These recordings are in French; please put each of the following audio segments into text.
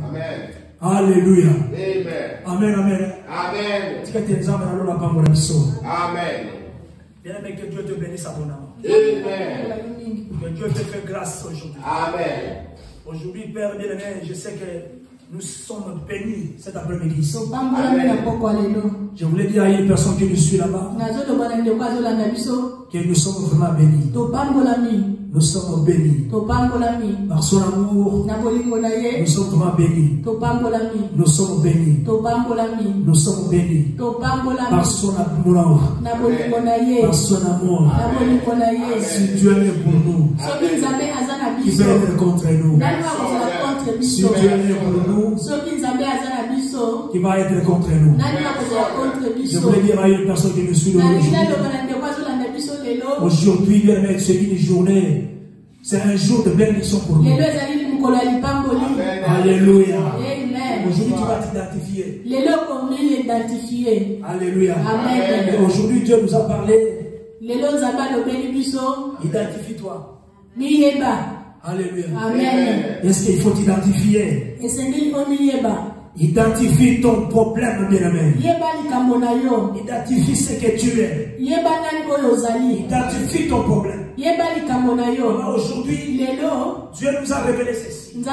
Amen. Alléluia. Amen. Amen, amen. Amen. Amen. Bien-aimé, que Dieu te bénisse abondamment. Amen. Que Dieu te fait grâce aujourd'hui. Amen. Aujourd'hui, Père bien-aimé, je sais que nous sommes bénis cet après-midi. Je voulais dire à une personne qui nous suit là-bas que nous sommes vraiment bénis. Nous sommes bénis. Par son amour, nous sommes vraiment bénis. Nous sommes bénis. Nous sommes bénis. Par son amour. Par son amour. Si Dieu est pour nous, qui peut être contre nous? Si Dieu est pour nous, qui va être contre nous? Je voulais dire à une personne qui nous suit aujourd'hui, c'est une journée, c'est un jour de bénédiction pour nous. Alléluia. Aujourd'hui, tu vas t'identifier. Alléluia. Aujourd'hui, Dieu nous a parlé. Identifie-toi. Alléluia. Est-ce qu'il faut t'identifier? Identifie ton problème, bien-aimé. Identifie ce que tu es. Identifie ton problème. Aujourd'hui, Dieu nous a révélé ceci. Je vais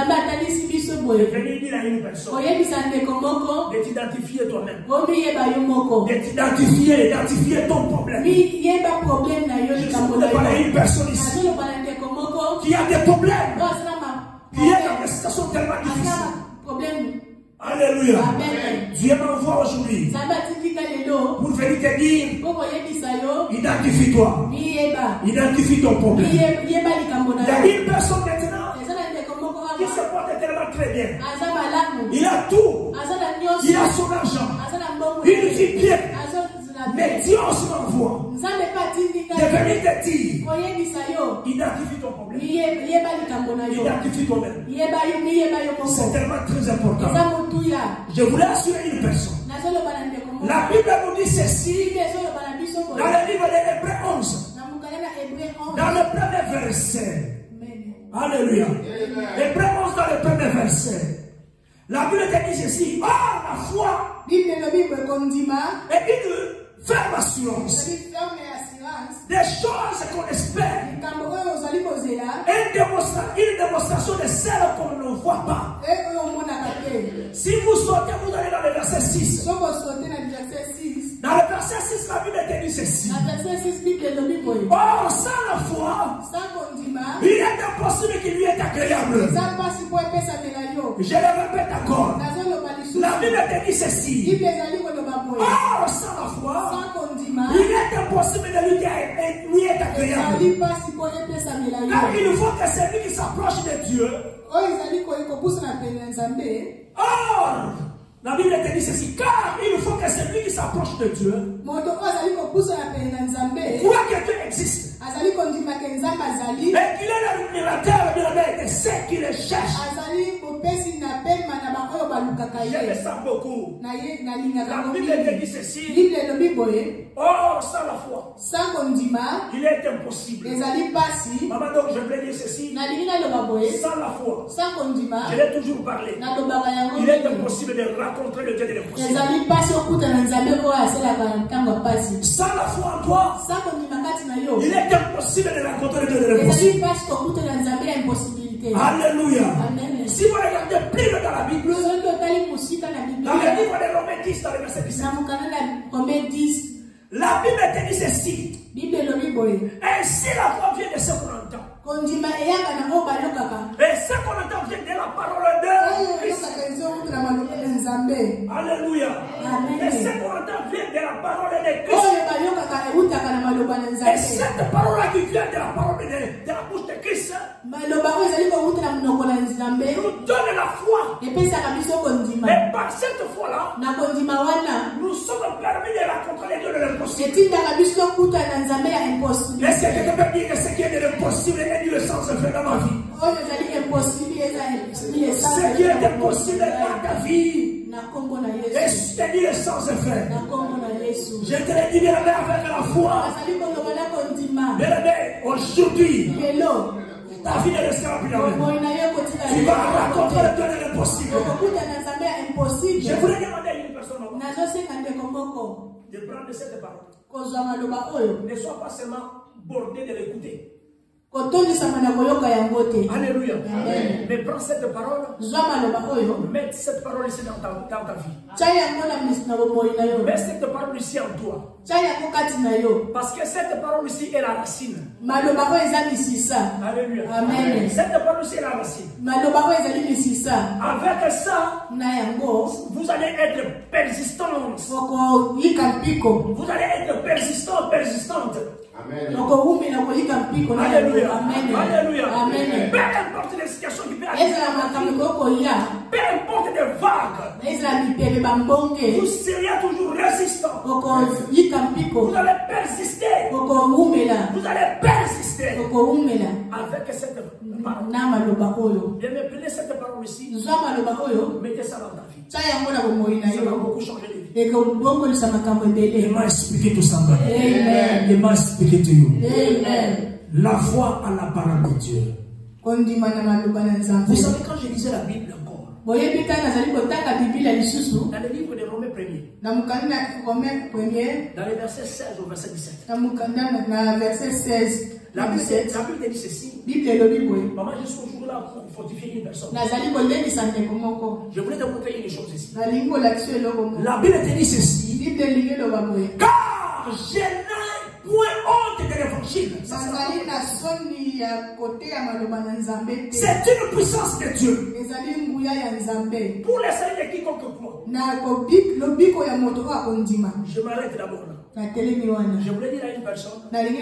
dire à une personne de t'identifier toi-même. De identifier ton problème. Je parle à une personne ici qui a des problèmes, qui est dans des situations tellement difficiles. Alléluia. Dieu m'envoie aujourd'hui pour venir te dire, identifie-toi. Identifie ton problème. Il y a une personne maintenant qui se porte tellement très bien. Il a tout. Il a son argent. Il vit bien. Mais Dieu se m'envoie de venir te dire, identifie ton problème. Identifie toi-même. C'est tellement très important. Je voulais assurer une personne. La Bible nous dit ceci dans le livre de Hébreux 11. Dans le premier verset. Alléluia. Hébreux 11 dans le premier verset. La Bible te dit ceci. Oh, la foi est une ferme assurance des choses qu'on espère, une démonstration de celles qu'on ne voit pas. Si vous sautez, vous allez dans le verset 6. Dans le verset 6, la Bible te dit ceci. Or, sans la foi, il est impossible qu'il lui est agréable. Je le répète encore. La Bible te dit ceci. Or, sans la foi, il est impossible de lui être agréable. Car il faut que celui qui s'approche de Dieu. Or, la Bible te dit ceci. Car il faut que celui qui s'approche de Dieu croit que Dieu existe. Et qu'il est le rémunérateur de ceux qui le cherchent. Je le sens beaucoup. La Bible te dit ceci. Or, sans la foi, il est impossible. Maman, donc je voulais dire ceci. Sans la foi, je l'ai toujours parlé. Il est impossible de rencontrer le Dieu de l'impossible. Sans la foi en toi, il est impossible de rencontrer le Dieu de l'impossible. Alléluia. Si vous regardez plus dans la Bible, dans le livre de Romains 10, dans le verset 17, la Bible te dit ceci. Ainsi la foi vient de ce qu'on entend. Et ce qu'on entend vient de la parole de Christ. Alléluia. Et ce qu'on entend vient de la parole de Christ. Et cette parole qui vient de la parole de la bouche de Christ nous donne la foi. Et par cette foi-là, nous sommes permis de rencontrer les dieux de l'impossible. Est-ce que quelqu'un peut dire que ce qui est de l'impossible est du sens de faire dans ma vie? Ce qui est impossible dans ta vie, et je te dis le sens de faire. Je te l'ai dit bien avec la foi. Bien, aujourd'hui, Ta vie ne restera plus la même. Tu vas rencontrer le Dieu de l'impossible. Je voulais demander à une personne de prendre cette parole. Ne sois pas seulement bordé de l'écouter. Alléluia. Amen. Mais prends cette parole. Mets cette parole ici dans ta vie. Mets cette parole ici en toi. Parce que cette parole ici est la racine. Alléluia. Amen. Cette parole ici est la racine. Avec ça, vous allez être persistants. Vous allez être persistants, persistantes. Amen. Alléluia. Amen. Alléluia. Amen. Peu importe les situations qui peuvent arriver, peu importe les vagues, vous serez toujours résistant. Vous allez persister. Vous allez persister avec cette parole. Bien me prenez cette parole ici. Mettez ça dans ta vie. Ça va beaucoup changer de vie. Et m'a expliqué tout ça. Amen. Il m'a expliqué tout. Amen. La foi à la parole de Dieu. Vous savez, quand je lisais la Bible encore, dans le livre de Romains 1er, dans les versets 16 au verset 17, la Bible dit ceci. Maman, je suis toujours là pour fortifier une personne. Je voulais te montrer une chose ici. La Bible te dit ceci. Car je n'ai point honte de l'évangile. C'est une puissance de Dieu. Pour les saints de quiconque croit. Je m'arrête d'abord là. Je voulais dire à une personne. Je voulais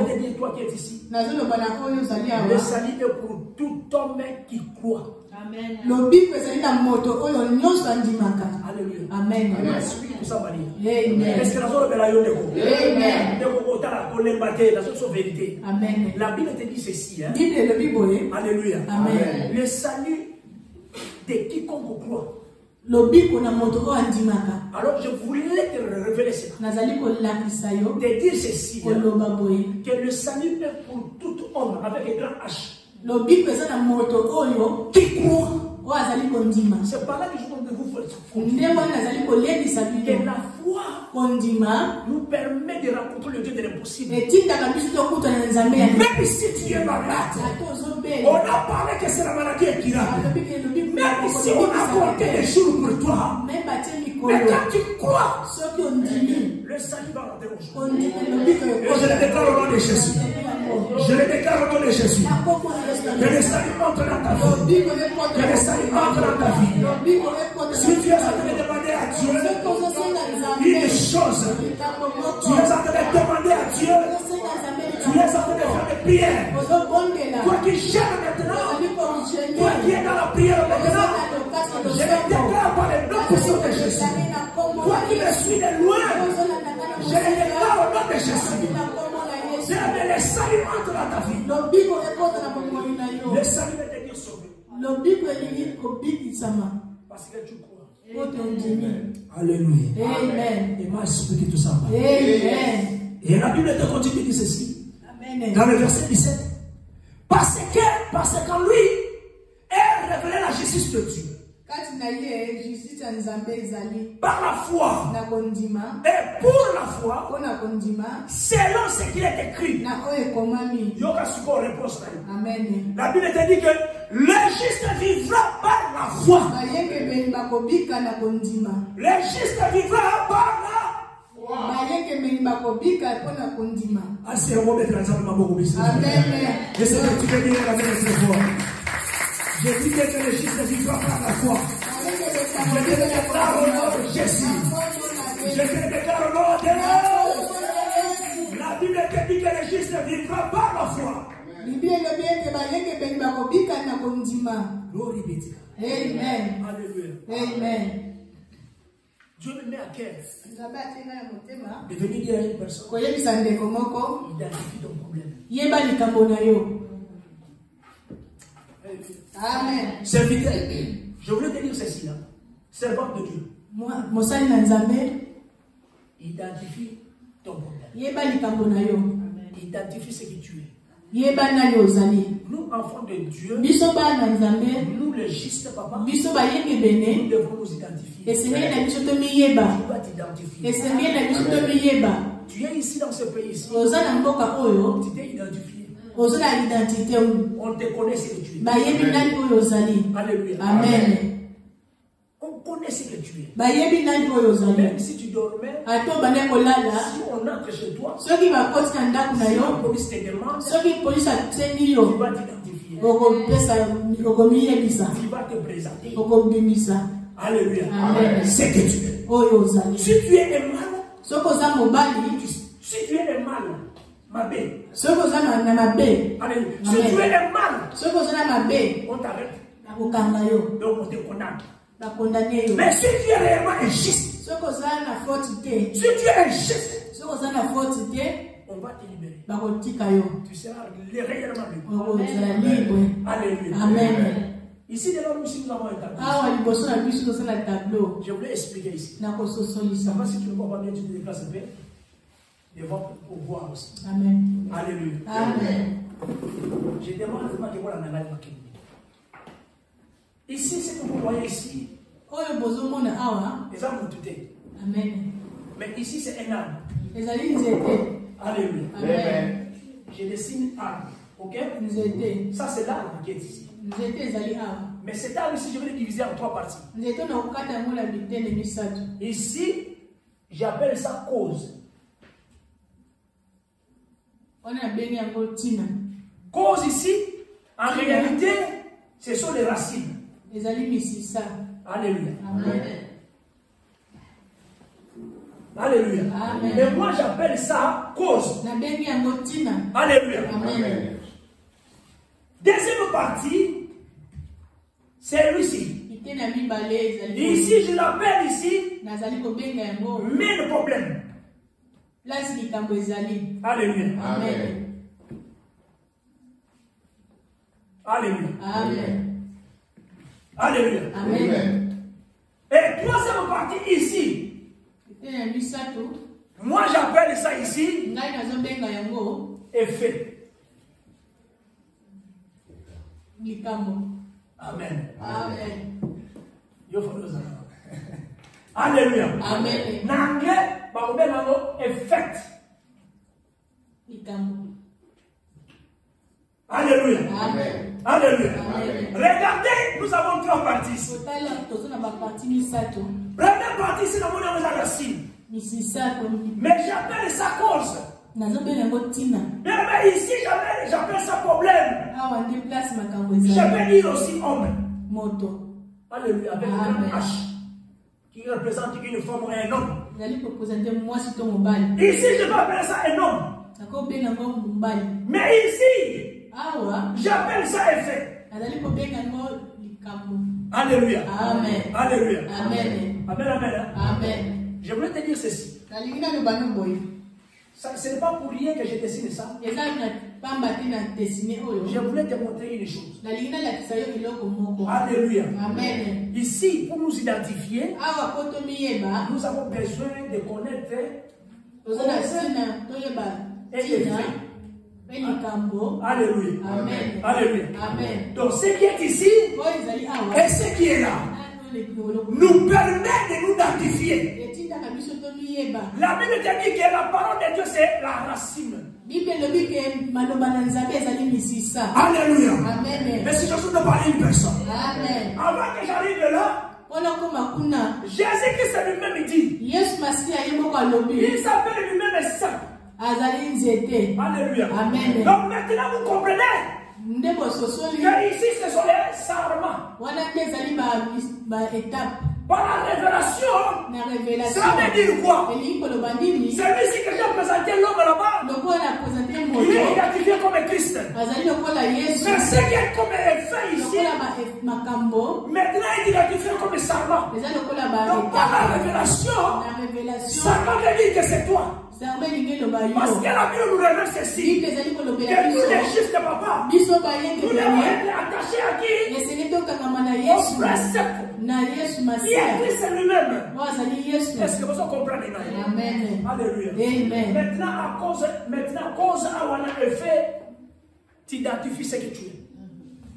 te dire, toi qui es ici. Le salut est pour tout homme qui croit. Amen. Alléluia. Amen. Est-ce que Amen. la Bible te dit ceci. Hein? Alléluia. Amen. Le salut de quiconque croit. Alors je voulais te révéler cela. De dire ceci. Hein? Que le salut est pour tout homme avec un grand H. Qui croit. C'est par là que je veux que vous faites. Que la foi nous permet de rencontrer le Dieu de l'impossible. Même si tu es malade, on a parlé que c'est la maladie qui l'a. Même si on a compté les jours pour toi, mais quand tu crois, le salut va rentrer au jour. Et je le déclare au nom de Jésus. Je le déclare au nom de Jésus. Que le salut entre dans ta vie. Que le salut entre dans ta vie. Si tu es en train de demander à Dieu une chose, tu es en train de demander à Dieu, tu es en train de faire des prières. Toi qui gères maintenant, toi qui es dans la prière maintenant, je le déclare par le nom puissant de Jésus. Toi qui me suis de loin, je le déclare au nom de Jésus. Le salut entre dans ta vie. Le salut va te dire sauvé. Parce que tu crois. Alléluia. Amen. Et m'a expliqué tout ça. Amen. Et la Bible te continue de dire ceci. Dans le verset 17. Parce qu'en lui est révélée la justice de Dieu. Par la foi et pour la foi, selon ce qu'il est écrit. La Bible te dit que le juste vivra par la foi. Le juste vivra par la foi. C'est un mot de je dis que le juste vivra par la foi. Je te déclare au nom de Jésus. Je te déclare au nom de Dieu. La Bible te dit que le juste vivra par la foi. Glory be to God. Amen. Alléluia. Amen. Dieu me met à cœur de venir dire à une personne, identifie ton problème. Amen. Serviteur, je voulais te dire ceci là. Servante de Dieu. Identifie ton problème. Identifie ce que tu es. Yeba nani ozali. Nous, enfants de Dieu, Biso bana nzambe. nous les justes, papa, Biso bayeke bene. nous devons nous identifier. Esengeli na biso to miyeba. Tu dois t'identifier. Esengeli na biso to miyeba. Tu es ici dans ce pays ici. Oza na mboka oyo. Tu t'es identifié. Oza na identité oyo. On te connaît ce que tu es. Bayebi nani oyo ozali. Alléluia. Amen. On connaît ce que tu es. Bayebi nani oyo ozali. Même si tu dormais, Ato bana kolala. si on entre chez toi, Soki bakoti na ndako na si la yo. police te demande, Soki polisi asengi tu yo. vas t'identifier. Okomiyebisa. Tu vas te présenter. Okobimisa. Alléluia. Amen. C'est que tu es. Oyo ozali. Si tu es un mal, Soki oza mobali. si tu es un mal, ma belle. Soki oza na mabe. Alléluia. Si Amen. tu es un mal, Soki oza na mabe. on t'arrête. Nakokanga yo. Donc on te condamne. Nakondane yo. Mais si tu es réellement injuste, Soki oza na faute te. si tu es injuste, Soki oza na faute te. on va te libérer. Bakotika yo. Tu seras réellement libre. Okozala libre. Alléluia. Amen. Ici, devant nous, si nous avons un tableau, Awa liboso na biso toza na tableau. je voulais expliquer ici. Nakososolisa. Ça va, si tu ne comprends pas bien, tu te déplaces un peu. Devant pour voir aussi. Amen. Alléluia. Amen. Je demande vraiment que voilà la ici, ce que vous voyez ici, Oyo bozomona awa. les âmes tout est. Amen. Mais ici, c'est un âme. Ezali nzete. Alléluia. Amen. Je dessine âme. Ok? Nzete. Ça, c'est l'arme qui est ici. Nzete ezali awa. Mais cette arme ici, je vais le diviser en 3 parties. Nzete na okata yango na bitene misato. Ici, j'appelle ça cause. Wana bengi yango tina. Cause ici, en réalité, ce sont les racines. Ezali misisa. Alléluia. Amen. Alléluia. Amen. Mais moi, j'appelle ça cause. Na bengi yango tina. Alléluia. Amen. Deuxième partie, c'est lui-ci. Bitene ya mibale ezali. Ici, je l'appelle ici, Nazali kobenga yango. mais le problème. Place likambo ezali. Alléluia. Amen. Alléluia. Amen. Alléluia. Amen. Et troisième partie ici, Bitene ya misato. moi j'appelle ça ici, Ngai nazobenga yango effet. likambo. Amen. Amen. Yo falo ça. Alléluia. Amen. N'anglais, bakobenga ngo effect. Likambo. Alléluia. Amen. Alléluia. Amen. Regardez, nous avons 3 parties. Totala tozo na baparti misato. Première partie, c'est la monnaie aux racines. Misisato. Mais j'appelle ça cause. Nazobenga yango tina. Mais ici, j'appelle ça problème. Awa nde place makambo Je ezali. peux dire aussi homme. Moto. Alléluia. Avec Amen. un H qui représente une femme ou un homme. Ezali kopresente mwasi to mobali. Ici, je vais appeler ça un homme. Nakobenga yango mobali. Mais ici, Awa j'appelle ça effet. nazali kobenga yango likambo. Alléluia. Amen. Alléluia. Amen. Amen, amen. Hein? Amen. Je voulais te dire ceci. Nalingi naloba no boye. Ce n'est pas pour rien que je dessine ça. Eza na pamba te na desine oyo. Je voulais te montrer une chose. Nalingi nalakisa yo eloko moko. Alléluia. Amen. Ici, pour nous identifier, Awa po tomiyeba. nous avons besoin de connaître Toza na sina toyeba tina. Pe likambo. Alléluia. Amen. Alléluia. Amen. Donc, ce qui est ici Oyo ezali awa. et ce qui est là nous permet de nous identifier. etindaka biso tomiyeba. La Bible te dit que la parole de Dieu, c'est la racine. Bible elobi ke maloba na nzambe ezali misisa. Alléluia. Amen. Mais si je suis de parler une personne, Amen. avant que j'arrive là, Mpona koma kuna Jésus-Christ lui-même dit, Yesu masiya ye moko alobi il s'appelle lui-même saint. azali nzete. Alléluia. Amen. Donc maintenant, vous comprenez Nde bososoli que ici, ce sont les sarments. wana nde ezali ba étape Par la révélation, na ça révélation. veut dire quoi? Elingi koloba nini? Celui-ci que j'ai présenté l'homme là-bas, Lokola na présente il est moto identifié comme Christ. azali lokola Yesu. Mais ce qui est comme effet ici, Lokola makambo maintenant il est identifié comme sarment. eza lokola ba Donc par la étape révélation, na révélation. ça veut dire que c'est toi. Sarbe elingi eloba Parce que yo. la Bible nous révèle ceci. Bible ezali kolobela Que nous les biso justes papa, biso nous bayenge devons bene être attachés à qui? esengeli tokangama na Au Yesu précepte na Yesu qui est masiya Christ lui-même. oyo azali Yesu. Est-ce que vous comprenez maintenant? Amen. Alléluia. Amen. Maintenant, à cause, à un effet, tu identifies ce que tu es.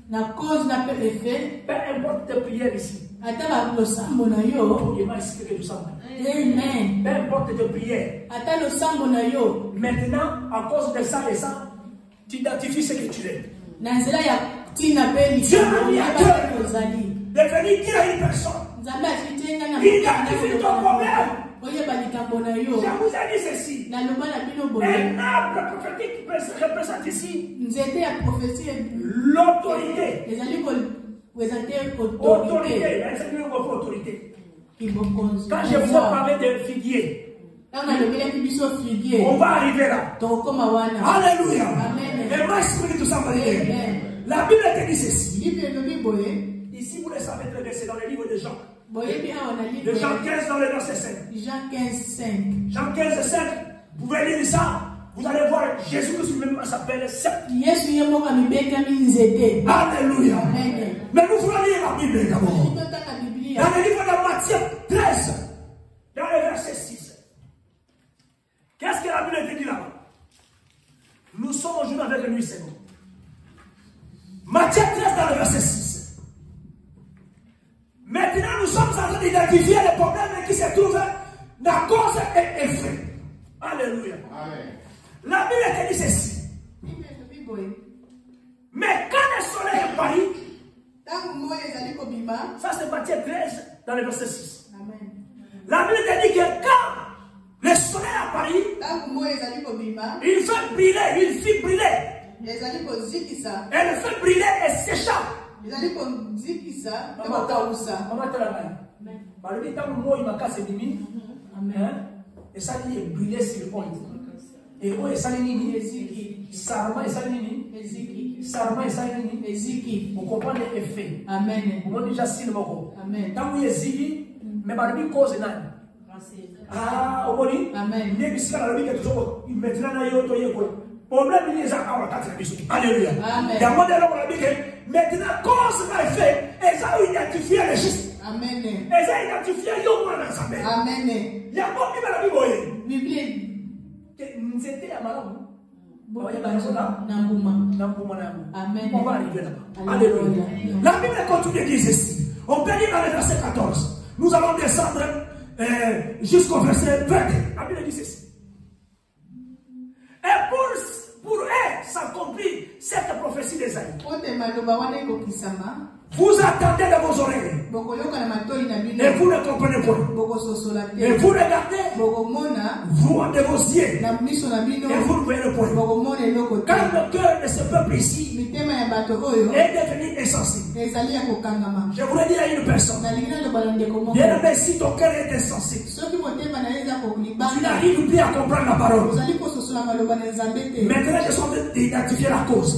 Na cause na pe effet. Peu importe tes prières ici. Ata ba losambo na yo. Il m'a expliqué tout ça. Amen. Peu importe tes prières. Ata losambo na yo. Maintenant, à cause de ça et ça, tu identifies ce que tu es. Na nzela ya tina pe Dieu m'a mis à cœur de venir dire à une personne. Nzambe atitenga na Identifie ton problème. Oye ba likambo na yo. Je vous ai dit ceci. Na loba na bino boye. Un arbre prophétique représente ici Nzete ya prophétie l'autorité. ezali ko présenter Autorité. Autorité. Quand je vous parler de figuier, on va arriver là. Alléluia. Et moi, je tout ça. La Bible te dit ceci. Ici, vous le savez très bien, c'est dans le livre de Jean. De Jean 15 dans le verset 5. Jean 15, 5. Vous pouvez lire ça. Vous allez voir, Jésus lui-même s'appelle Sept. Alléluia. Mais nous voulons lire la Bible d'abord. Dans le livre de Matthieu 13, dans le verset 6. Qu'est-ce que la Bible te dit là-bas? Nous sommes aujourd'hui avec lui, c'est bon. Matthieu 13, dans le verset 6. Maintenant, nous sommes en train d'identifier les problèmes qui se trouvent dans cause et effet. Alléluia. Amen. La Bible te dit ceci. Mais quand le soleil est paru, ça c'est Matthieu 13 dans le verset 6. Amen. La Bible te dit que quand le soleil est apparu, il fait briller, il fit briller. Elle fait briller et sécha. Et ça dit briller sur le point. Et où est ça nini? Sarma et ça nini? Sarma et ça nini? Vous comprenez l'effet. Amen. Vous avez déjà signé le mot. Amen. Tant que vous êtes mais barbi cause nan. Ah, au boni. Amen. Ne bisika la bible toujours maintenant na yo to yeko. Problème ni za awa kati na biso. Alléluia. Amen. Ya modèle la bible maintenant cause na fait et ça identifier le juste. Amen. Et ça identifier yo mwana nzambe. Amen. Ya bo bible la bible. Bible Nzete ya malamu. Amen. On va arriver là-bas. Alléluia. La Bible continue de dire ceci. On peut lire dans le verset 14. Nous allons descendre jusqu'au verset 20. La Bible dit ceci. Et pour eux s'accomplit cette prophétie d'Ésaïe. Vous attendez de vos oreilles. Et vous ne comprenez pas. Et vous regardez. Vous de vos yeux. Et vous ne voyez le point. Quand le cœur de ce peuple ici est devenu insensible. Je voudrais dire à une personne. Bien aimé, si ton cœur est insensible, tu n'arrives plus à comprendre la parole. Maintenant, je suis en train d'identifier la cause. Je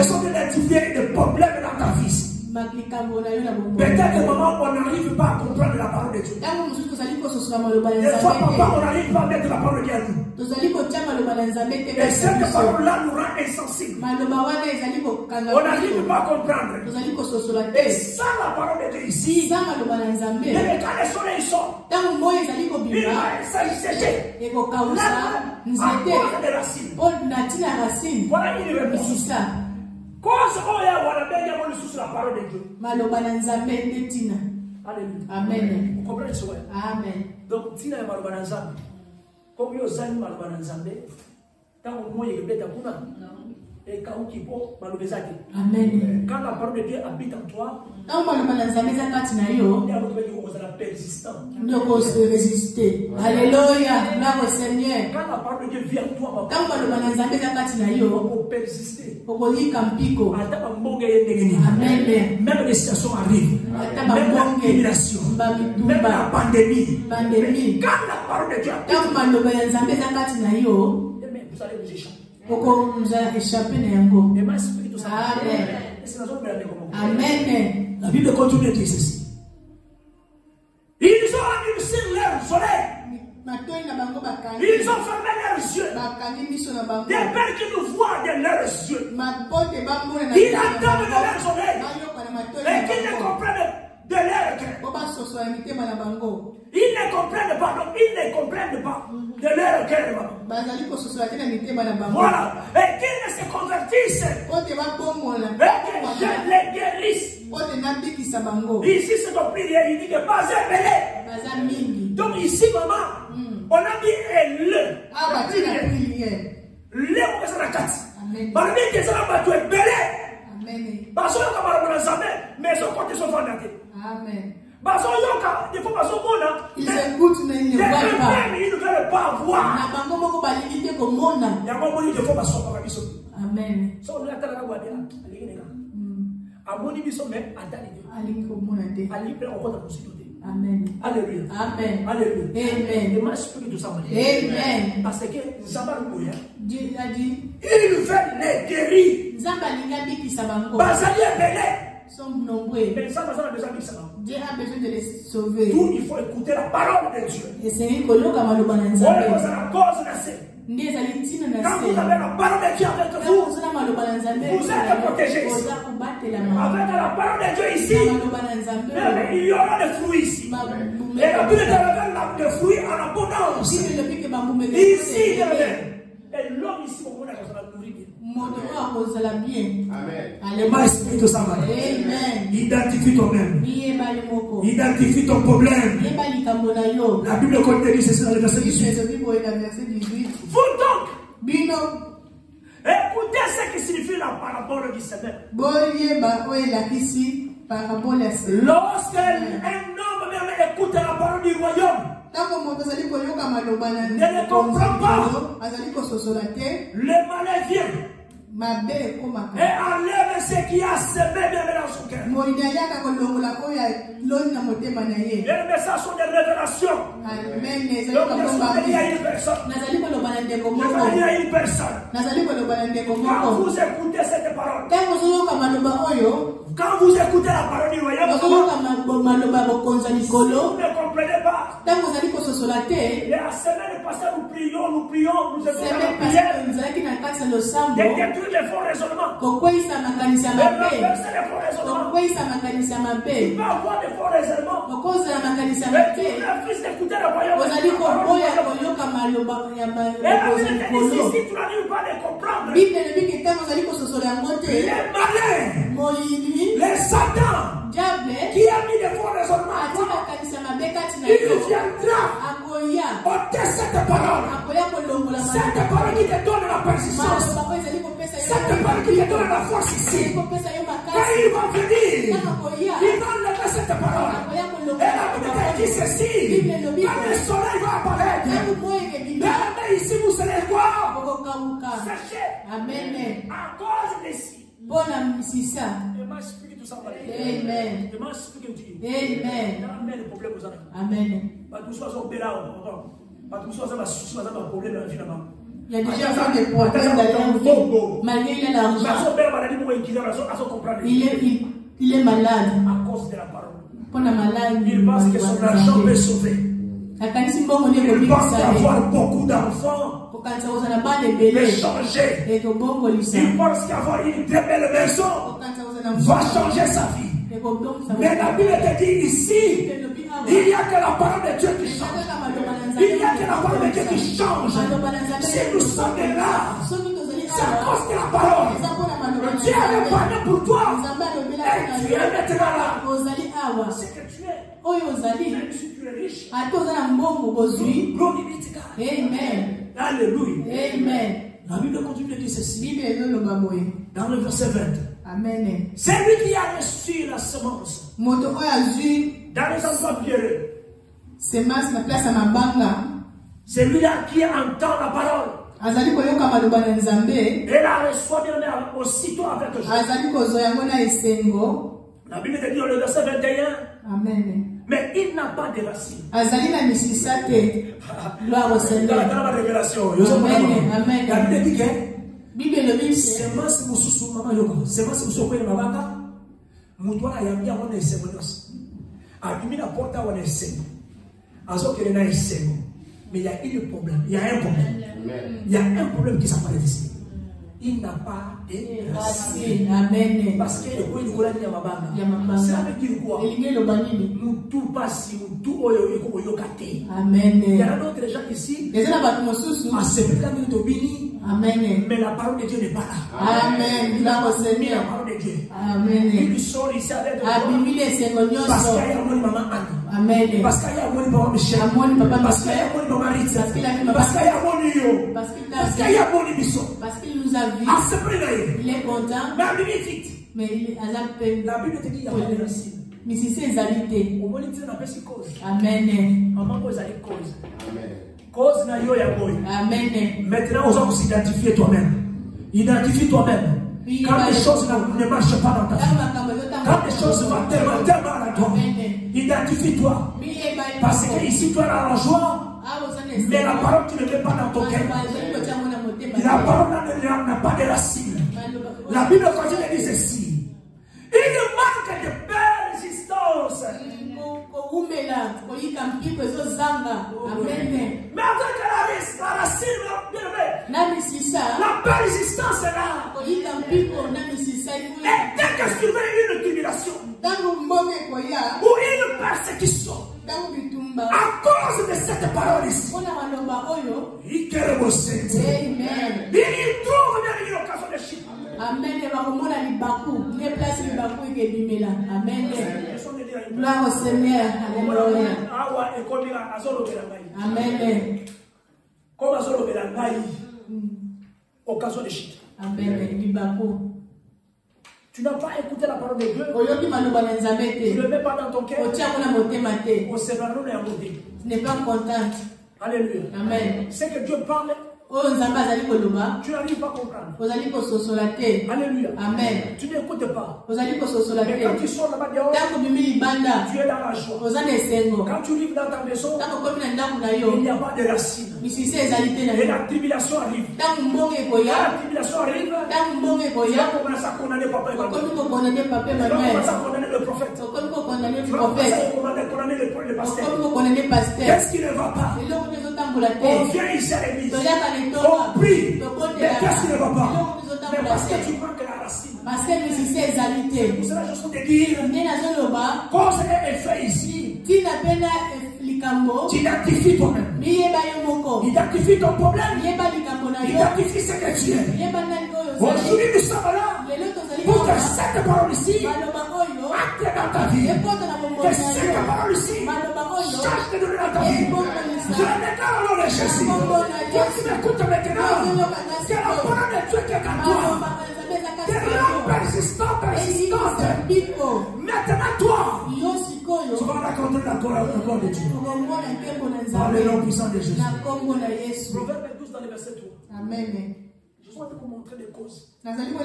suis en train d'identifier les problèmes dans ta vie. Peut-être que maman, on n'arrive pas à comprendre la parole de Dieu. Des fois, papa, on n'arrive pas à mettre la parole de Dieu à nous. Et cette parole-là nous rend insensibles. On n'arrive pas à comprendre. Et sans la parole de Dieu ici, quand le soleil sort, il va sécher. Là, à cause des racines. Voilà une réponse. Cause oya wanabenya moni sous la parole de Dieu. Alléluia. Amen. Vous comprenez ce que? Amen. Donc tina ya maloba na Nzambe. Comme yo zani maloba na Nzambe, tango moye gebeta kuna. Et quand on kipo maloba zaki. Amen. Quand la parole de Dieu habite en toi, tango maloba na Nzambe za kati na yo, il y a beaucoup de choses qui sont persistants. Ndoko se résister. Alléluia. Gloire au Seigneur. Quand la parole de Dieu vient en toi, tango maloba na Nzambe za kati na yo, on peut persister. Amen. Même les situations arrivent. Même la tribulation. Même la pandémie. Quand la parole de Dieu arrive, vous allez vous échapper. Et ma esprit, tout ça. Amen. La Bible continue de dire ceci. Ils ont annulé leur soleil. Ils ont fermé leurs yeux. Des pères qui nous voient de leurs yeux. Ils entendent de leurs oreilles. Et qui ne comprennent de leur cœur. Ils ne ne comprennent pas, donc ils ne comprennent pas de leur cœur. Voilà. Et qu'ils ne se convertissent. Et que je les guérisse. Ici, c'est ton prière, il dit que pas un belé. Donc ici, maman, on a mis le. Le, on a quatre. Parmi les gens, on a belé. Parce que mais ils sont contre son fondate. Amen. Parce que il faut pas ils écoutent mais ils ne voient pas. Ils ne veulent pas voir. Amen. Amen. Alléluia. Amen. Alléluia. Amen. Amen. Parce que Dieu a dit, il veut les guérir. Sont nombreux. Mais ça, Dieu a besoin de les sauver. Tout, il faut écouter la parole de Dieu. Et c'est une coloc à Malobana Quand vous avez la parole de Dieu avec vous, vous êtes protégés ici. Avec la parole de Dieu ici, il y aura des fruits ici. Et la Bible révèle des fruits en abondance. Ici, et l'homme ici, on va nourrir bien. Amen. Identifie toi-même. Identifie ton problème. La Bible dit ceci dans le verset 18. Vous donc, écoutez ce qui signifie la parabole du Seigneur. Lorsque un homme même écoute la parole du royaume, ne le comprend pas. Le malin vient et enlève ce qui a semé bien dans son cœur. Et le message sont des révélations. Donc, il y a une personne. Il y a une personne. Quand vous écoutez cette parole, quand vous écoutez la parole du royaume, vous ne comprenez pas. Et la semaine passée, nous prions, nous étions dans la prière. De détruire les faux raisonnements. De renverser les faux raisonnements. Tu peux avoir des faux raisonnements. Et tu refuses d'écouter le royaume. Et la vérité ici, si tu n'arrives pas à les comprendre, les malins, les satans, qui a mis des faux raisonnements, il viendra ôter cette parole. Cette parole qui te donne la persistance. Cette parole qui te donne la force ici. Quand il va venir, il va enlever cette parole. Et la Bible dit ceci. Quand le soleil va apparaître, mais ici vous serez quoi? Sachez. Amen. À cause de ci. Amen. Amen. Il y a déjà fait des problèmes dans la vie. Malgré il a l'argent, il est malade. À cause de la parole. Il pense que son argent peut sauver. Il pense qu'avoir beaucoup d'enfants peut changer. Il pense qu'avoir une très belle maison va changer sa vie. Mais la Bible te dit ici, il n'y a que la parole de Dieu qui change. Il n'y a que la parole de Dieu qui change. Si nous sommes là, c'est à cause de la parole. Dieu a réparé pour toi. Et tu es maintenant là. C'est que tu es. Même si tu es riche. Amen. Alléluia. Amen. La Bible continue de dire ceci. Dans le verset 20. Amen. C'est lui qui a reçu la semence. Dans les endroits pierreux. C'est lui-là qui entend la parole. Et la reçoit bien aussitôt avec joie. La Bible dit dans le verset 21. Amen. Mais il n'a pas de racine. Gloire au Seigneur. Dans la révélation. Amen. La Bible dit que Bible semence mususu mama yoko. Semence mususu kweli mabanga. Mutu anayambia wana esengo nyose. Abimi na porta wana esengo. Azokele na esengo. Mais il y a un problème. Il y a un problème. Il y a un problème qui s'apparaît ici. il n'a pas de racines. Amen. Parce que le point du Coran de Mabanga, Yamabanga. ça veut dire quoi? Nous tout passons, nous tout oyokate. Amen. Il y a d'autres gens ici. À ce moment-là, nous sommes bénis. Amen. Mais la parole de Dieu n'est pas là. Amen. La parole de Dieu. Amen. Il sort ici avec toi. Parce qu'il y a mon maman Anne. Amen. Parce qu'il y a mon papa Michel. Parce qu'il y a mon maman Ritza. Parce qu'il y a mon Yo. Parce qu'il y a mon Ibiso. Parce qu'il nous a vus. À ce moment-là, il est content. mais la Bible dit. Mais il a la peine. La Bible te dit qu'il y a des racines. Mais si c'est exalité. Au moins, il n'a pas si cause. Amen. Maman, cause a cause. Amen. Cause na yo ya boy. Amen. Maintenant, on va s'identifier toi-même. Identifie toi-même. Quand les choses ne marchent pas dans ta vie, quand les choses vont tellement mal à toi, identifie-toi. Parce que ici, tu as la joie, mais la parole, tu ne mets pas dans ton cœur. La parole n'a pas de racines. La Bible continue de dire ceci. Il manque de persistance. Mais avec la racine, la persistance est là. Et dès que tu veux une tribulation ou une persécution à cause de cette parole ici, il trouve bien une occasion de chute. Amen. Gloire au Seigneur. Alléluia. Amen. Occasion de chute. Amen. Tu n'as pas écouté la parole de Dieu. Tu ne le mets pas dans ton cœur. Au Seigneur, nous l'avons dit. Tu n'es pas contente. Alléluia. Amen. C'est que Dieu parle. Tu n'arrives pas à comprendre. Alléluia. Amen. Tu n'écoutes pas. Mais Mais quand tu sors là-bas dehors, tu es dans la joie. Quand tu arrives dans ta maison, il n'y a pas de racines. Et la tribulation arrive. Quand la tribulation arrive, tu vas commencer à condamner papa et maman. Tu vas commencer à condamner le prophète. Tu vas commencer à condamner le pasteur. Qu'est-ce qui ne va pas? On vient ici à l'église. On prie. Mais qu'est-ce qui ne va pas? Mais parce que tu manques la racine. Pour cela, je suis de dire, cause et effet ici, tu identifies toi-même. Identifie ton problème. Identifie ce que tu es. Aujourd'hui, nous sommes là pour que cette parole ici entre dans ta vie. Que cette parole ici change de dans ta vie. Je déclare au nom de Jésus. Toi qui m'écoutes maintenant, que la parole de Dieu qui est en toi, que l'homme persistante. Maintenant, toi, tu vas raconter la gloire de Dieu. Par le nom puissant de Jésus. Proverbe 12 dans le verset 3. Amen. Je suis en train de vous montrer des causes. Alléluia.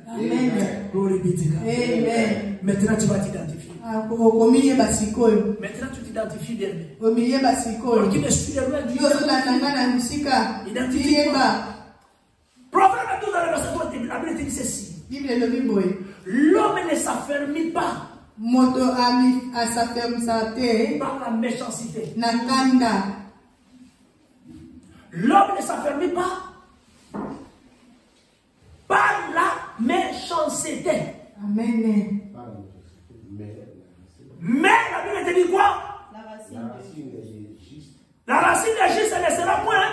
Amen. Glory be to God. Amen. Maintenant, tu vas t'identifier. Maintenant, tu t'identifies bien. Alors qu'il est sur le loin du identifie. Proverbe 12 dans le verset 3, la Bible dit ceci. L'homme ne s'affermit pas par la méchanceté. L'homme ne s'affermit pas par la méchanceté. Amen. Mais la Bible te dit quoi? La racine est juste, elle ne sera point.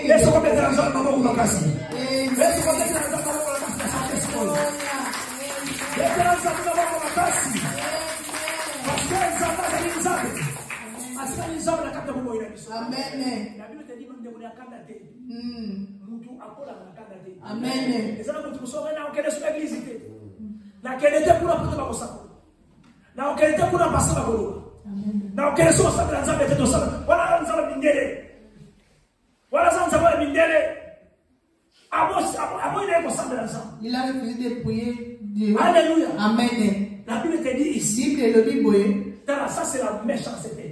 Laisse-moi mettre la zone de mon cassi. Laisse-moi mettre la zone de mon cassi. Parce que ça va aller nous aider. Parce que les hommes, la carte de mon Amen. La Bible te dit même de mon carte Mutu akola na kanda te. Amen. Ezana mutu kusoma na okele su église te. Na kelete kuna poto ba kosako. Na okelete kuna pasa ba kolo. Amen. Na okele so sa transa bete to sa. Wala nza ba bingere. Wala nza ba bingere. Abo ile ko sa transa. Il a refusé de prier Dieu. Alléluia. Amen. La Bible te dit ici. Ça c'est la méchanceté.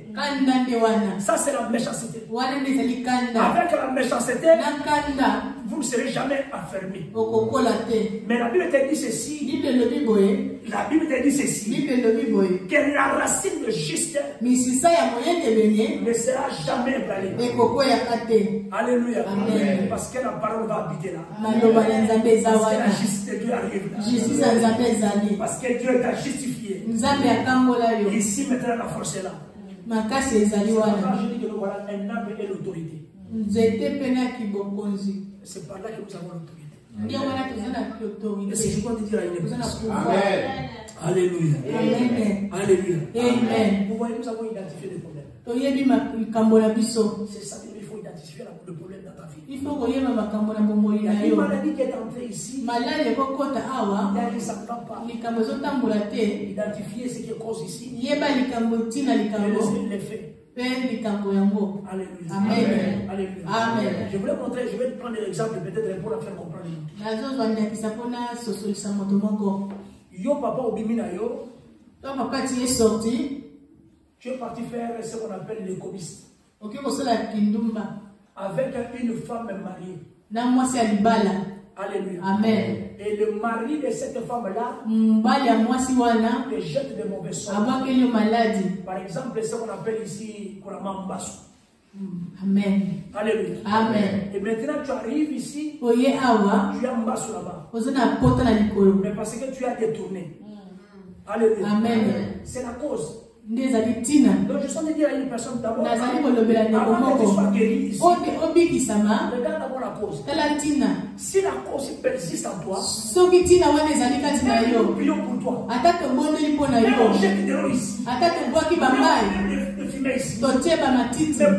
Ça c'est la méchanceté. Avec la méchanceté, vous ne serez jamais enfermés. Mais la Bible te dit ceci. La Bible te dit ceci. Que la racine de juste ne sera jamais ébranlée. Alléluia. Amen. Parce que la parole va habiter là. Parce que la justice de Dieu arrive là. Parce que Dieu t'a justifié. Ici maintenant la force est là. Je dis que nous voilà un âme et l'autorité. C'est par là que nous avons l'autorité. Et c'est je dois te dire à une épouse. Amen. Alléluia. Amen. Alléluia. Amen. Vous voyez, nous avons identifié les problèmes. C'est ça qu'il faut identifier le problème dans ta vie. Il y a une maladie qui est entrée ici. Il y a qui ça ne va pas. Identifier ce qui est cause ici. Et les faits. Alléluia. Amen. Alléluia. Amen. Je voulais montrer, je vais prendre l'exemple peut-être pour la faire comprendre. Yo papa obimina yo. Tu es parti faire ce qu'on appelle l'écomiste. Avec une femme mariée. Alléluia. Amen. Et le mari de cette femme-là te jette de mauvais sorts. Par exemple, ce qu'on appelle ici Kuramambasu. Amen. Alléluia. Amen. Et maintenant tu arrives ici, tu as Mbasu là-bas. Mais parce que tu as détourné. Alléluia. Amen. C'est la cause. Donc je sens de dire à une personne d'abord, avant que tu sois guéri ici, regarde d'abord la cause. Si la cause persiste en toi, nous prions pour toi. Mais on jette de l'eau ici. Même de fumer ici. Mais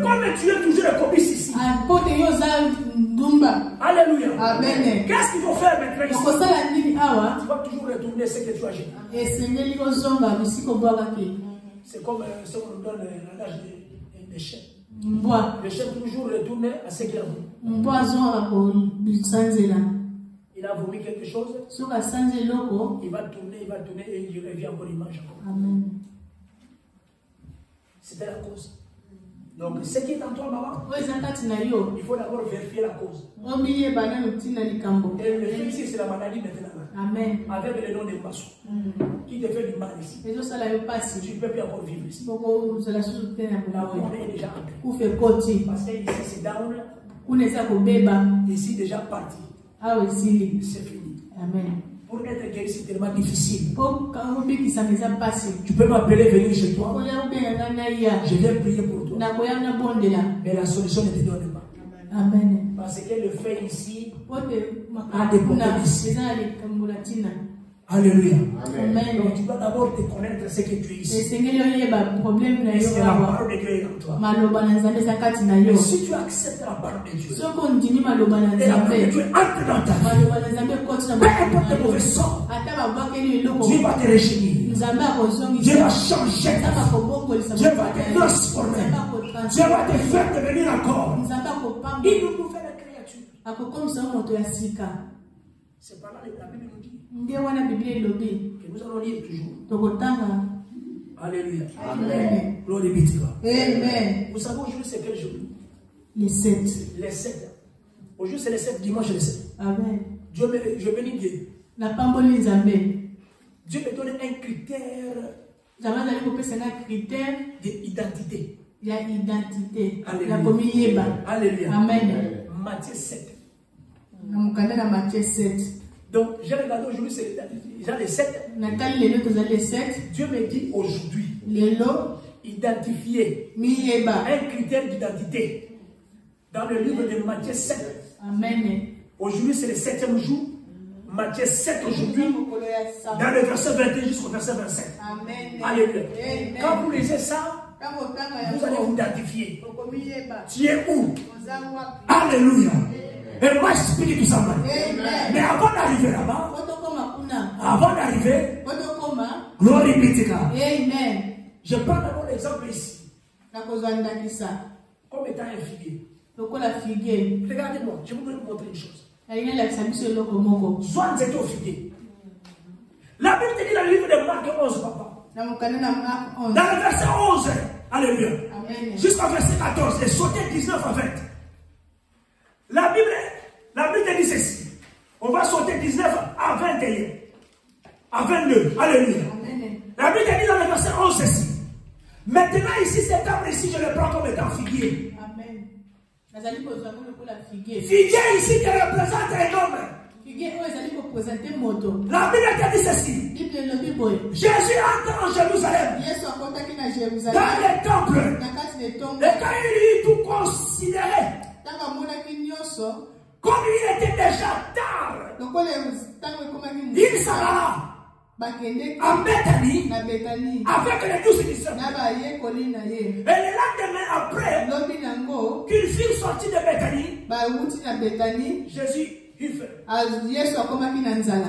comme tu es toujours le comice ici. Alléluia. Amen. Qu'est-ce qu'il faut faire maintenant ici? Tu vas toujours retourner ce que tu as jeté. C'est comme ce qu'on nous donne l'âge des chefs. Le chef toujours retourne à ce qu'il a voulu. Il a voulu quelque chose. Il va tourner et il revient encore, il mange encore. Amen. C'était la cause. Donc, ce qui est en toi, maman, il faut d'abord vérifier la cause. Et le fait ici, c'est la maladie maintenant. Amen. Avec le nom de Mbasu. Qui te fait du mal ici. Tu ne peux plus encore vivre ici. La mort est déjà entrée. Parce que ici, c'est down. Ici, déjà parti. C'est fini. Amen. Pour être guéri, c'est tellement difficile. Tu peux m'appeler, venir chez toi. Je viens prier pour toi. Mais la solution ne te donne pas. Amen. Parce que le fait ici a des problèmes ici. Alléluia. Amen. Donc tu dois d'abord te connaître ce que tu es ici. Est-ce que la parole de Dieu est en toi? Mais si tu acceptes la parole de Dieu, et la parole de Dieu entre dans ta vie, peu importe les mauvais sorts, Dieu va te régénérer. Dieu va changer. Dieu va te transformer. Dieu va te faire devenir encore une nouvelle créature. C'est par là que la Bible nous dit que nous allons lire toujours. Alléluia. Amen. Gloire be to God. Amen. Vous savez aujourd'hui c'est quel jour? Les 7. Les 7. Aujourd'hui c'est les 7, dimanche les 7. Amen. Dieu je bénis Dieu. Dieu me donne un critère d'identité. Alléluia. Alléluia. Amen. Matthieu 7. Matthieu 7. Donc, j'ai regardé aujourd'hui, c'est déjà les 7. Dieu me dit aujourd'hui, identifier un critère d'identité dans le livre de Matthieu 7. Amen. Aujourd'hui, c'est le 7e jour. Matthieu 7 aujourd'hui, dans le verset 21 jusqu'au verset 27. Amen. Alléluia. Quand vous lisez ça, vous allez vous identifier. Tu es où? Alléluia. Et moi, je explique tout ça. Mais avant d'arriver là-bas, glory be to God. Amen. Je prends d'abord l'exemple ici. Comme étant un figuier. Regardez-moi, je vais vous montrer une chose. Soit c'était au figuier. La Bible dit dans le livre de Marc 11, papa. Dans le verset 11, alléluia. Jusqu'au verset 14, et sauter 19 à 20. La Bible dit ceci. On va sauter 19 à 21. À 22. Alléluia. Amen. La Bible dit dans le verset 11 ceci. Maintenant ici, cet arbre ici, je le prends comme étant figuier. Amen. Nazali kozwa ngo lokola figuier. Figuier ici qui représente un homme. Figuier oyo ezali kopresente moto. La Bible te dit ceci. Bible elobi boye. Jésus entre en Jérusalem. Yesu akotaki na Dans Jérusalem. le temple. Na kati na etongo. Et quand il eut tout considéré, Ntango amonaki nyonso. comme il était déjà tard, Lokola ntango ekomaki il s'en alla bakendeki à Bethanie na Betani. avec les 12 disciples. Na bayekoli na ye. Et le lendemain après, Lobi nango qu'ils furent sortis de Bethanie, bawuti na Betani. Jésus, il fait. Yesu akomaki na nzala.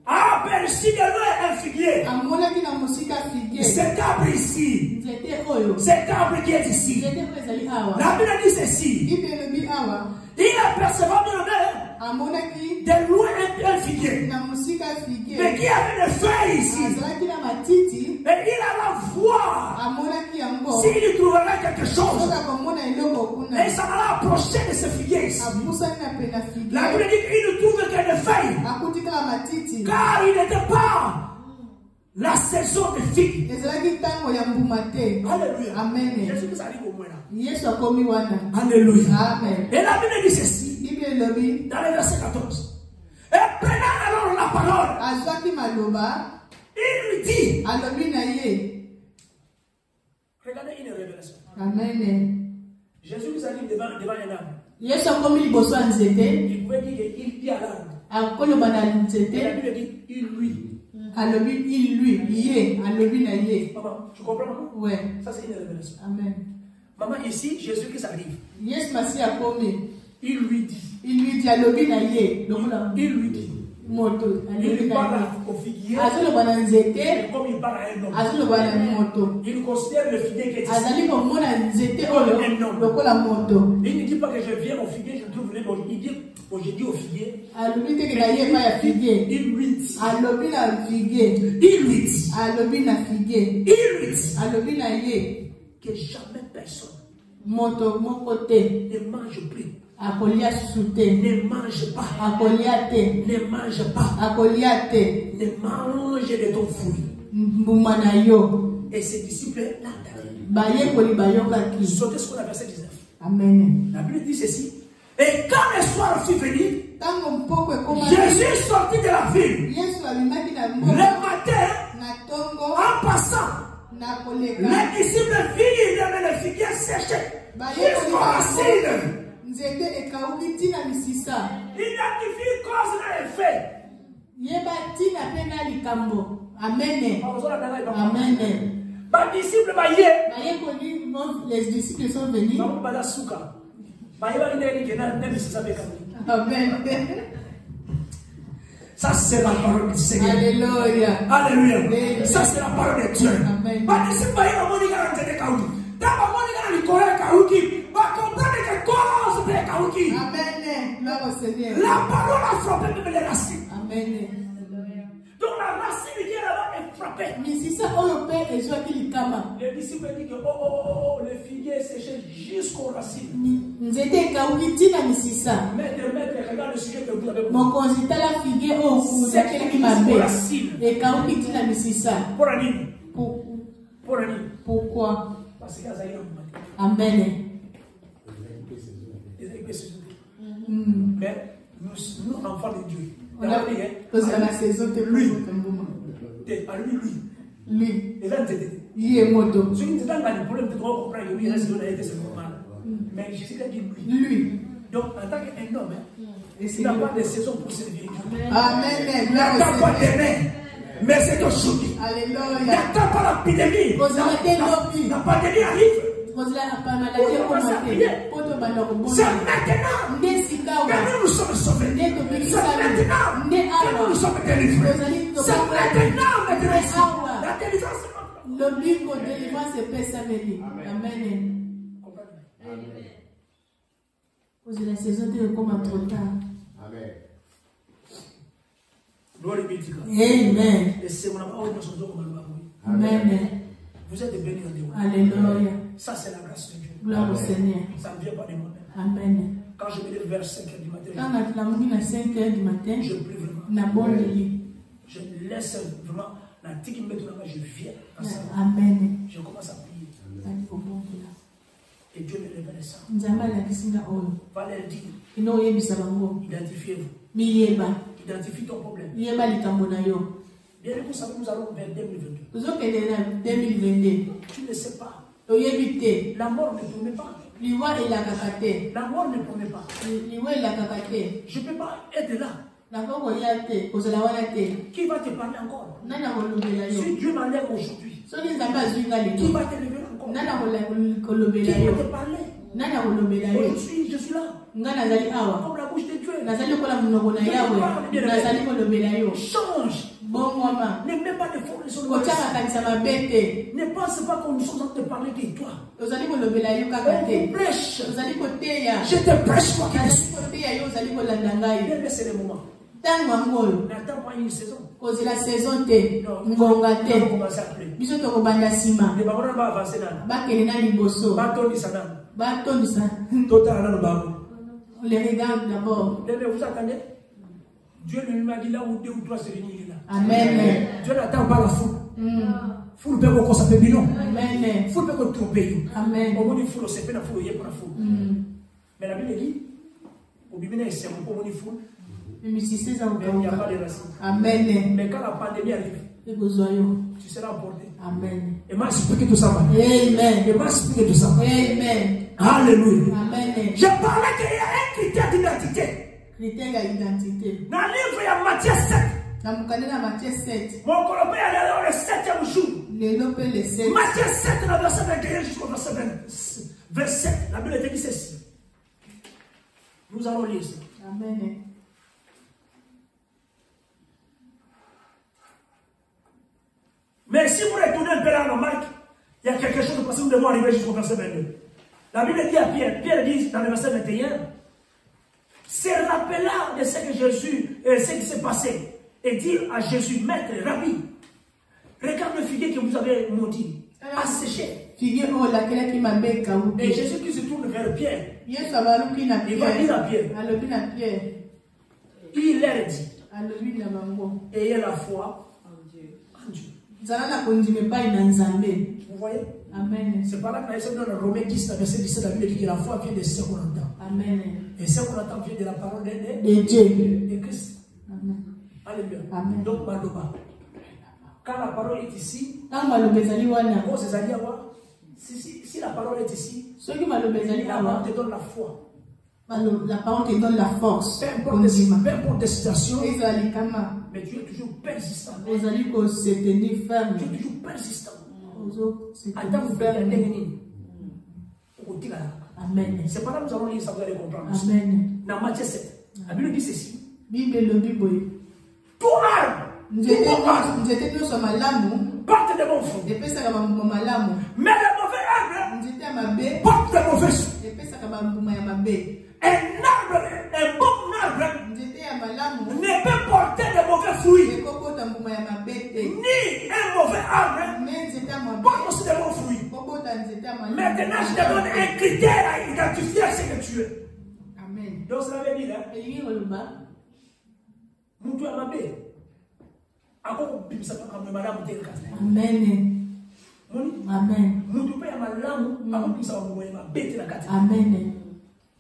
Aperçu de loin un figuier. Amonaki na mosika figuier. Cet arbre ici, Nzete oyo. cet arbre qui est ici. Nzete oyo ezali awa. La Bible dit ceci. Bible elobi awa. Il apercevant de loin Amonaki de loin un figuier. na mosika figuier. Mais qui avait des feuilles ici. Azalaki na matiti. Et il alla voir Amonaki yango. s'il y trouverait quelque chose. Soka komona eloko kuna. Et il s'en alla approcher de ce figuier ici. Abusani na pena La figuier. Bible dit qu'il ne trouve que des feuilles. Akuti kaka matiti. Car il n'était pas la saison de figues. Ezalaki ntango ya mbuma te. Alléluia. Amen. Jésus nous arrive au moins là. Yesu akomi wana. Alléluia. Amen. Et la Bible dit ceci Bible elobi. dans le verset 14. Et prenant alors la parole, Azwaki maloba. il lui dit, Alobi na ye. regardez une révélation. Amen. Jésus nous arrive devant un arbre. Yesu akomi liboso ya nzete. Il pouvait dire qu'il dit à l'arbre. Akoloba na Et la nzete. Bible dit, il lui. Alobi il lui. Ye. Alobi na ye. Maman, tu comprends maman? Ouais. Ça c'est une révélation. Amen. Maman, ici, Jésus qui arrive. Yesu masi akomi. Il lui dit. Il lui dit alobi na ye. Lokola Il lui dit. moto. Il Alobi lui na parle ye. au figuier. Azoloba na nzete. Et comme il parle à un homme. Azoloba na moto. Il considère le figuier qui est ici. Azali komona nzete oyo lokola moto. Il ne dit pas que je viens au figuier, je trouve les mots. Il dit, je dis au figuier. Alobi teke na ye pa ya figuier. Il lui dit. Alobi na figuier. Il lui dit. Alobi na figuier. Il lui dit. Alobi na ye. Que jamais personne Moto moko te. ne mange plus. Akolia susu te. Ne mange pas. Akolia te. Ne mange pas. Akolia te. Ne mange de ton fruit. Mbuma na yo. Et ses disciples l'entendaient. Bayekoli bayokaki. Sautez sur la verset 19. Amen. La Bible dit ceci. Et quand le soir fut venu, Tango mpoko ekoma. Jésus sortit de la ville. Yesu abimaki na Le mboka. matin, Na tongo. en passant, Na koleka. les disciples virent le figuier séché jusqu'aux racines. Nzete ekauki tina misisa. Identifie cause et effet. Yeba tina pe na likambo. Amen. Amen. Les disciples baye. Bayekoli, les disciples sont venus. Amen. Ça c'est la parole du Seigneur. Alléluia. Alléluia. Amen. Ça c'est la parole de Dieu. Amen. Les disciples baye na monika na tete kauki. Taba monika na likora kauki. Ba comprendre que cause de kauki. Amen. Gloire au Seigneur. La parole a frappé même les racines. Amen. Donc la racine qui est là-bas est frappée. Misisa oyo pe ezwaki likama. Les disciples disent que oh, le figuier est séché jusqu'aux racines. Nzete ekauki tina misisa. Maître, regarde le sujet que vous avez posé. Mokonzi tala fige oyo kuzakelaki mabe. Ekauki tina misisa. Pour un nid. Pour un nid. Pourquoi? Parce qu'il y a Zaïre en matin. Amen. Mais nous, enfants de Dieu, On a la saison de lui. Lui. Et là, Il est moto. ce qui te donne le problème de comprendre que lui reste donné, c'est normal. Mais Jésus a dit lui. Lui. Donc, en tant qu'un homme, il n'a pas de saison pour servir Dieu. Amen. Il n'attend pas demain, mais c'est aujourd'hui. Il Alléluia. n'attend pas l'épidémie. La pandémie arrive. C'est maintenant que nous sommes sauvés. C'est maintenant que nous sommes délivrés. C'est maintenant la délivrance. L'obligo délivrance est pesameli. Amen. Cause la saison de comme trop tard. Amen. Gloire be to God. Amen. Et c'est mon amour, nous sommes au Malou. Amen. Vous êtes bénis en Dieu. Alléluia. Ça, c'est la grâce de Dieu. Gloire au Seigneur. Ça ne vient pas de moi-même. Amen. Quand je me lève vers 5 h du matin, je prie vraiment. Je laisse vraiment la tique qui me met dans la main, je viens. Amen. Je commence à prier. Et Dieu me révèle ça. Va leur dire. Identifiez-vous. Identifie ton problème. Bien vous savez, nous allons vers 2022. Tu ne sais pas. La mort ne promet pas. La mort ne promet pas. Je ne peux pas être là. Qui va te parler encore? Si Dieu m'enlève aujourd'hui, qui va te lever encore? Qui va te parler? Aujourd'hui, je suis là. Comme la bouche de Dieu. Change. Ne mets pas de forme sur le corps. Ne pense pas qu'on nous sommes en train de parler de toi. On prêche. Je te prêche moi qui te suis. C'est le moment. N'attends pas une saison. La saison te ngonga te biso to kobanda sima bakele na liboso batondisa on les regarde d'abord. Vous attendez? Dieu lui m'a dit là où 2 ou 3 se réunissent là. Amen. Dieu n'attend pas la foule. Foule peut qu'on s'appelle bilan. Amen. Foule peut qu'on trompe. Amen. Au moins foule c'est pas la foule, il y a pas la foule. Mais la Bible dit au Bible c'est un peu moins foule. Mais il n'y a pas de racines. Amen. Mais quand la pandémie arrive, tu seras emporté. Amen. Et m'a expliqué tout ça. Amen. Et m'a expliqué tout ça. Amen. Alléluia. Amen. Je parlais qu'il y a un critère d'identité. Critère d'identité. Dans le livre, il y a Matthieu 7. Dans Matthieu 7. Mon colopé est allé le 7e jour. Le 7. Matthieu 7, le verset 21 jusqu'au verset 27. La Bible dit ceci. Nous allons lire ça. Amen. Mais si vous retournez un peu là dans Marc, il y a quelque chose parce que nous devons arriver jusqu'au verset 22. La Bible dit à Pierre, Pierre dit dans le verset 21, se rappelant de ce que Jésus, ce qui s'est passé, et dire à Jésus, maître, rabbi, regarde le figuier que vous avez maudit, asséché. Et Jésus qui se tourne vers Pierre, il va dire à Pierre, il leur dit, ayez la foi en Dieu. Vous voyez? Amen. C'est par là que dans Romains 10, verset 17, la Bible dit que la foi vient de ce qu'on entend. Amen. Et ce qu'on entend vient de la parole de Dieu. De Christ. Amen. Alléluia. Amen. Donc, Maloba. Quand la parole est ici, si la parole est ici, la parole te donne la foi. La parole te donne la force. Peu importe les situations, mais tu es toujours persistant. Tu es toujours persistant. Attends, vous faire Amen. C'est pas là que nous allons lire ça, vous allez comprendre. Amen. Dans Matthieu 7, la Bible dit ceci. Tout arme, porte de bon fruit. Mais le mauvais arbre, porte de mauvais fruit. Un bon arbre ne peut porter de mauvais fruits. Ni un mauvais arbre porte aussi de bons fruits. Maintenant, je te donne un critère à identifier ce que tu es. Amen. Donc, cela veut dire, Moutou Amabé, Amen. Amen. Amen.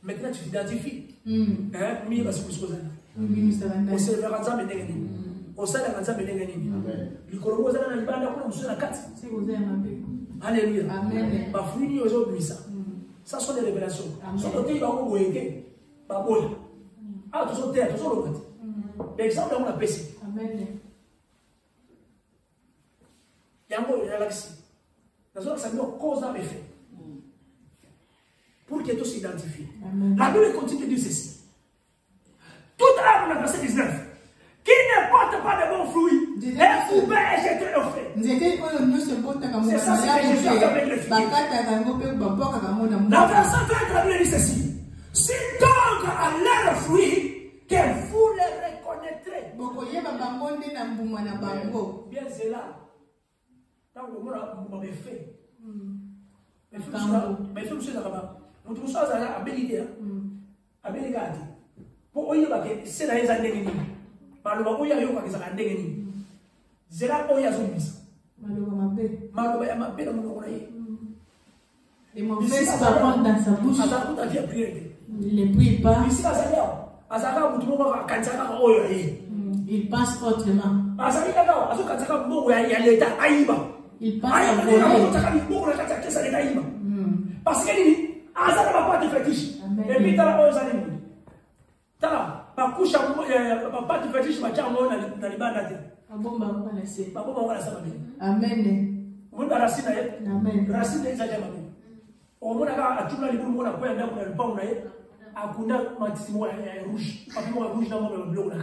Maintenant, tu t'identifies. Alléluia. Ça sont des révélations. L'exemple, on a péché. Il y a encore une galaxie. Dans une cause d'un effet. Pour que tout s'identifie. La Bible continue de dire ceci. Toute arme, dans le verset 19, qui ne porte pas de bons fruits, est coupée et jetée au feu. C'est ça ce que Jésus a fait avec le figuier. Dans le verset 20, la Bible dit ceci. Si donc à leur fruit, que vous les reconnaîtrez. Bien c'est là. Tant que vous m'avez fait. Mais il faut que vous soyez habilité. Amerika ati. Pour oyo ba ke c'est na eza ndenge nini. Maloba oyo yo ka kezaka ndenge nini. Zela oyo azobisa. Maloba mabe. Maloba ya mabe na monoko na ye. Les mauvaises paroles dans sa bouche. Il ne prie pas. Il passe autrement. Il passe à voler. Parce qu'il pas de fétiche. Et puis, on a tout le monde a quoi dans le pont là a kunda matimo ya rouge papimo rouge dans le bleu là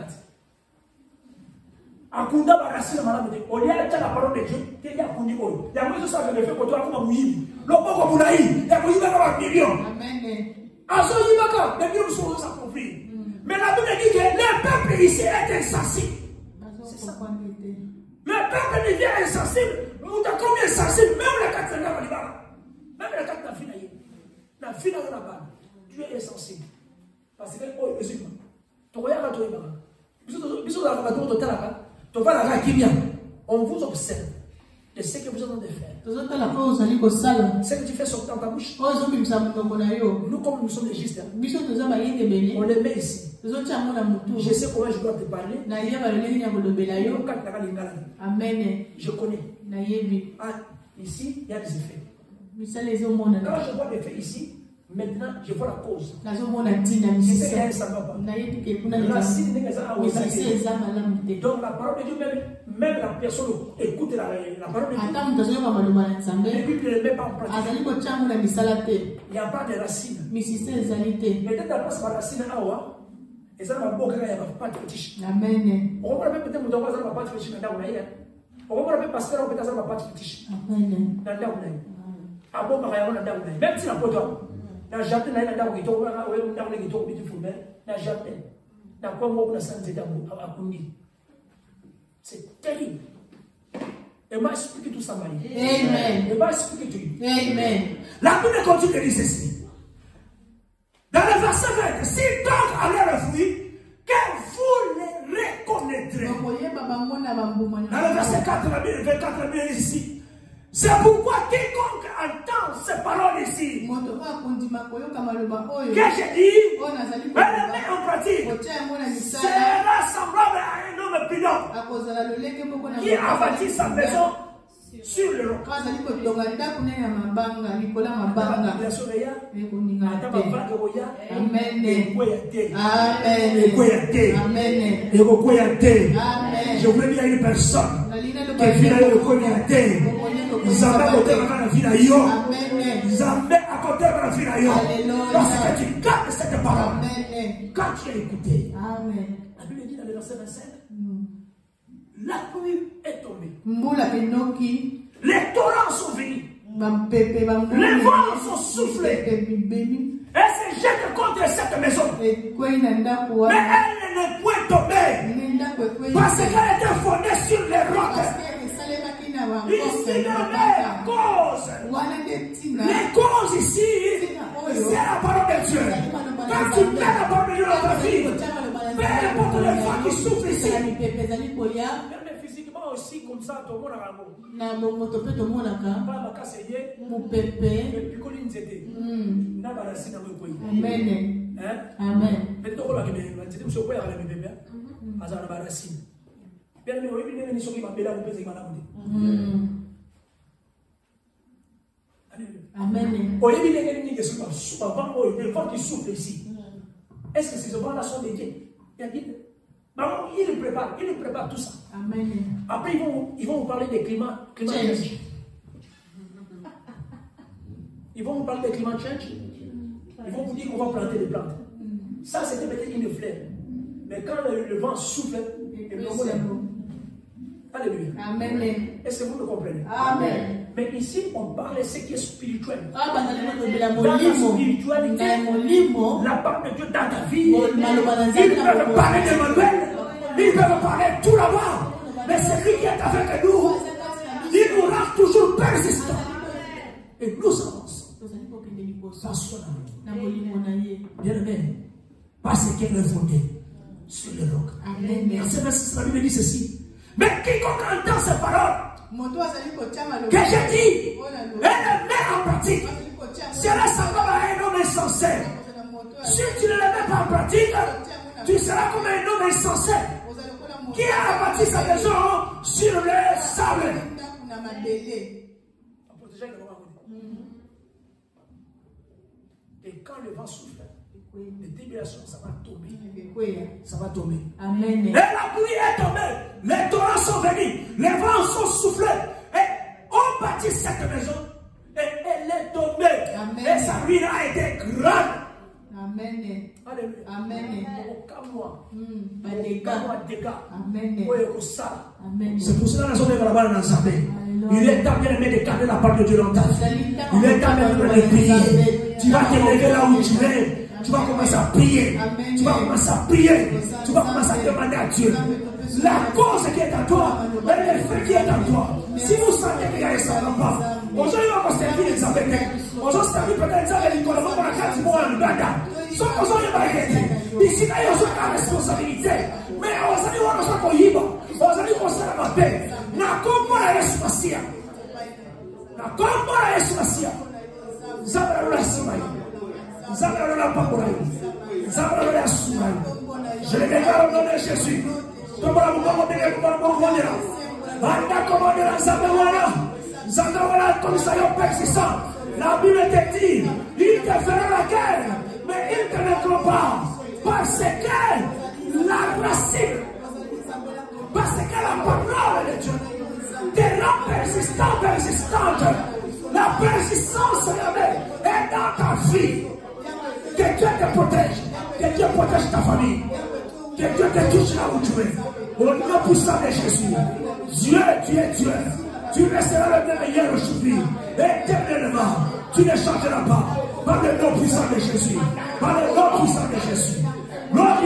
akunda barasina malamu de on y a la parole de Dieu te ya kundi oyo ya mwezo sa le fait ko to akoma muyibi loboko mulai ya muyiba ka million amen aso yibaka de Dieu sont ça compris mais la Bible dit que le peuple ici est insensible le peuple devient insensible nous t'as combien insensible même les 4 ans là même la carte na fille na bas tu es insensible parce que oh musulman to ya to ibaka biso la ka to talaka to va la kimia on vous observe de ce que vous êtes en train de faire to zota la pause ali ko sala ce que tu fais sortir dans ta bouche oh zo bimsa mtongo na yo nous comme nous sommes légistes biso to za ba yende beli on les met ici zo cha mona mutu je sais comment je dois te parler na yeba ba leli nya kolobela yo ka ta lingala amen je connais na yebi ah ici il y a des effets. Quand je vois les faits ici, maintenant je vois la cause. Je sais qu'il y a un sabbat. Donc la parole de Dieu, même la personne écoute la parole de Dieu. Et puis ne le met pas en pratique. Il n'y a pas de racines. Peut-être la place de la racine à Awa. Et ça va beaucoup de pas de fétiche. Amen. On va peut-être me donner pas de fétiche. On va peut-être passer là peut-être pas de fétiche. Amen. Abo makaya na ndawu na même si la poto na jardin na ndawu kitoko na wewe ndawu na kitoko beautiful mais na jardin na kwa ngo kuna sanze ndawu akundi c'est terrible et moi explique tout ça Marie amen et moi explique tout amen la Bible continue de dire ceci dans le verset 20 si donc à leur fruit que vous les reconnaîtrez dans le verset 4 la Bible 24 la Bible ici. C'est pourquoi quiconque entend ces paroles ici, que j'ai dit, elle met en pratique, sera semblable à un homme prudent qui a bâti sa maison sur le roc. Je voulais dire à une personne qui vient de connaître. Zambé à côté de la vie d'ailleurs. Zambé à côté de la vie d'ailleurs. Lorsque tu gardes cette parole, quand tu as écouté, la Bible dit dans le verset 25, la pluie est tombée. Les torrents sont venus. Les vents sont soufflés. Elle se jette contre cette maison. Mais elle ne peut tomber. Parce qu'elle était fondée sur les rocs. Ici, la cause. Les causes ici, c'est la parole de Dieu. Quand tu mets la parole de Dieu dans ta vie, peu importe les fois qui souffrent ici, même physiquement aussi, comme ça, tout le monde a un mot. Amen. Amen. Les vents qui soufflent ici. Est-ce que ces vents-là sont des dieux? Il le prépare tout ça. Amen. Après, ils vont vous parler des climats change. Ils vont vous parler des climats change. Ils vont vous dire qu'on va planter des plantes. Ça, c'était peut-être une fleur. Mais quand le vent souffle, alléluia. Amen. Est-ce que vous me comprenez? Amen. Mais ici, on parle de ce qui est spirituel. Dans la spiritualité, la parole de Dieu dans ta vie. Ils peuvent parler de Manuel. Ils peuvent parler tout là-bas. Mais celui qui est avec nous, il nous rend toujours persistants. Et nous avançons. Bien aimé, parce qu'elle est fondée sur le roc. Verset 26, la Bible dit ceci. Mais quiconque entend ces paroles que j'ai dit, et les met en pratique, sera semblable à un homme insensé. Si tu ne les mets pas en pratique, tu seras comme un homme insensé qui a bâti sa maison sur le sable. Et quand le vent souffle, les déviations, ça va tomber. Ça va tomber. Amen. Et la pluie est tombée. Les torrents sont venus. Les vents sont soufflés. Et on bâtit cette maison. Et elle est tombée. Amen. Et sa ruine a été grande. Amen. Alléluia. Amen. Amen. C'est pour cela que nous sommes là-bas dans le. Il est temps bien de garder la parole de Dieu dans ta vie. Il est temps de prier. Tu vas te lever là où tu es. Tu vas commencer à prier. Tu vas commencer à prier. Tu vas commencer à demander à Dieu. La cause qui est en toi, et l'effet qui est en toi. Si vous sentez qu'il y a un pas, aujourd'hui on va servir les avec. Aujourd'hui servir peut-être avec les collabos pour la carte du monde en Uganda. Sauf qu'aujourd'hui on va aider. Ici là il y a une responsabilité. Mais aujourd'hui on va se cohiba. Aujourd'hui on va se la paix. Na kombo la Yesu Masia. Na kombo la Yesu Masia. Zabra la Simai. Zabra la Pakorai. Zabra la Sumai. Je le déclare au nom de Jésus. Comme la Mouba Mobile, comme la Mouba Mobile. Anda commandé la Zabawala. Zabawala comme ça est persistant. La Bible te dit, il te fera la guerre, mais il te mettra pas. Parce que la racine, parce que la parole de Dieu te rend persistante. La persistance est dans ta vie. Que Dieu te protège. Que Dieu protège ta famille. Que Dieu te touche là où tu es. Au nom puissant de Jésus. Dieu, tu es Dieu. Tu resteras le même hier aujourd'hui. Éternellement. Tu ne changeras pas. Par le nom puissant de Jésus. Par le nom puissant de Jésus. Gloire